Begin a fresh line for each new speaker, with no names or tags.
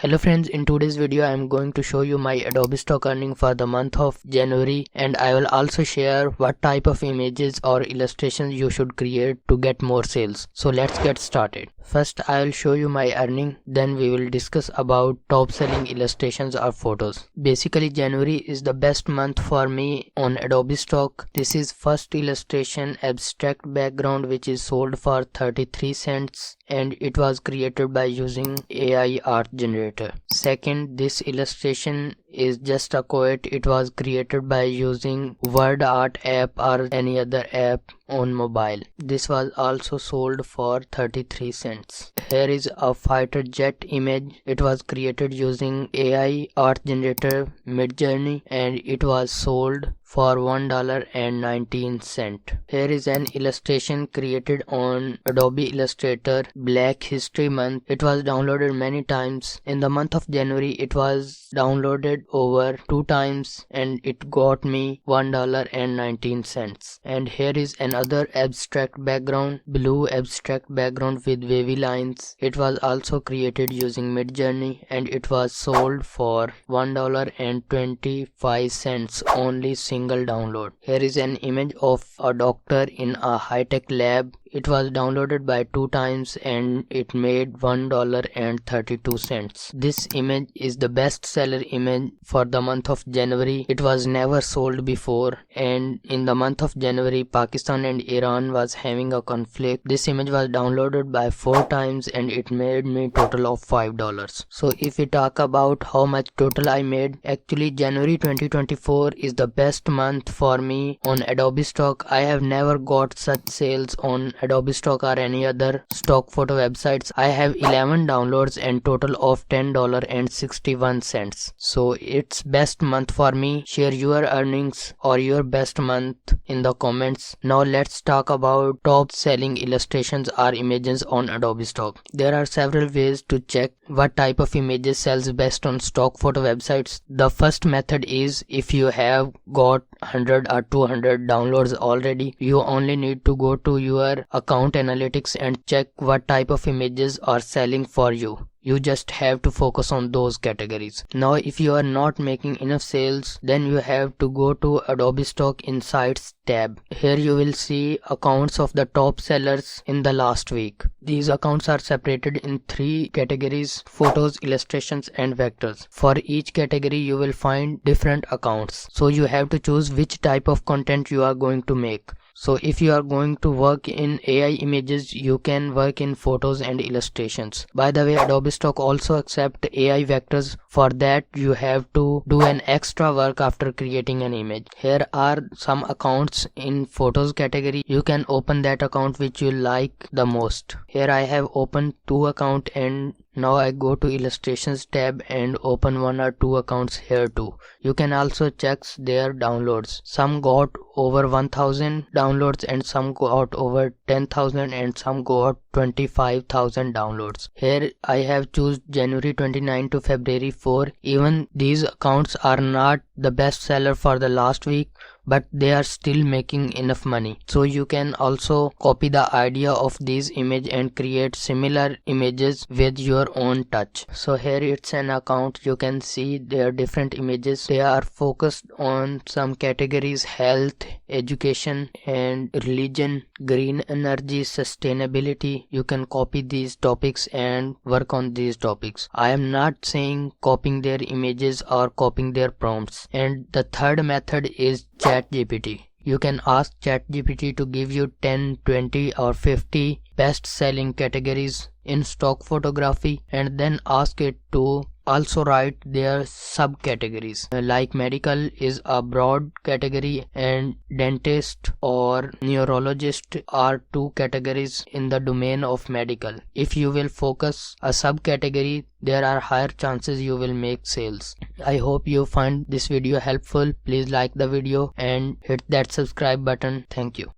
Hello friends, in today's video I am going to show you my Adobe Stock earning for the month of January, and I will also share what type of images or illustrations you should create to get more sales. So let's get started. First I will show you my earning, then we will discuss about top selling illustrations or photos. Basically January is the best month for me on Adobe Stock. This is first illustration, abstract background, which is sold for 33 cents and it was created by using AI art generator. Second, this illustration is just a quote. It was created by using word art app or any other app on mobile. This was also sold for 33 cents. Here is a fighter jet image. It was created using AI art generator Midjourney and it was sold for $1.19. Here is an illustration created on Adobe Illustrator Black History Month. It was downloaded many times. In the month of January it was downloaded over 2 times and it got me $1.19. And here is another abstract background, blue abstract background with wavy lines. It was also created using Midjourney and it was sold for $1.25 only single download. Here is an image of a doctor in a high-tech lab. It was downloaded by 2 times and it made $1.32. This image is the best seller image for the month of January. It was never sold before, and in the month of January Pakistan and Iran was having a conflict. This image was downloaded by 4 times and it made me total of $5. So if we talk about how much total I made, actually January 2024 is the best month for me on Adobe Stock. I have never got such sales on Adobe Stock or any other stock photo websites. I have 11 downloads and total of $10.61. So it's best month for me. Share your earnings or your best month in the comments. Now let's talk about top selling illustrations or images on Adobe Stock. There are several ways to check what type of images sells best on stock photo websites. The first method is, if you have got 100 or 200 downloads already, you only need to go to your account analytics and check what type of images are selling for you. You just have to focus on those categories. Now if you are not making enough sales, then you have to go to Adobe Stock Insights tab. Here you will see accounts of the top sellers in the last week. These accounts are separated in 3 categories: photos, illustrations and vectors. For each category you will find different accounts, so you have to choose which type of content you are going to make. So if you are going to work in AI images, you can work in photos and illustrations. By the way, Adobe Stock also accept AI vectors. For that you have to do an extra work after creating an image. Here are some accounts in photos category. You can open that account which you like the most. Here I have opened 2 accounts and now I go to illustrations tab and open 1 or 2 accounts here too. You can also check their downloads. Some got over 1000 downloads and some got over 10,000 and some got 25,000 downloads. Here I have choose January 29 to February 4. Even these accounts are not the best seller for the last week, but they are still making enough money. So you can also copy the idea of these image and create similar images with your own touch. So here it's an account. You can see their different images. They are focused on some categories: health, education and religion, green energy, sustainability. You can copy these topics and work on these topics. I am not saying copying their images or copying their prompts. And the third method is ChatGPT. You can ask ChatGPT to give you 10, 20 or 50 best selling categories in stock photography, and then ask it to also write their subcategories. Like medical is a broad category and dentist or neurologist are 2 categories in the domain of medical. If you will focus a subcategory, there are higher chances you will make sales. I hope you find this video helpful. Please like the video and hit that subscribe button. Thank you.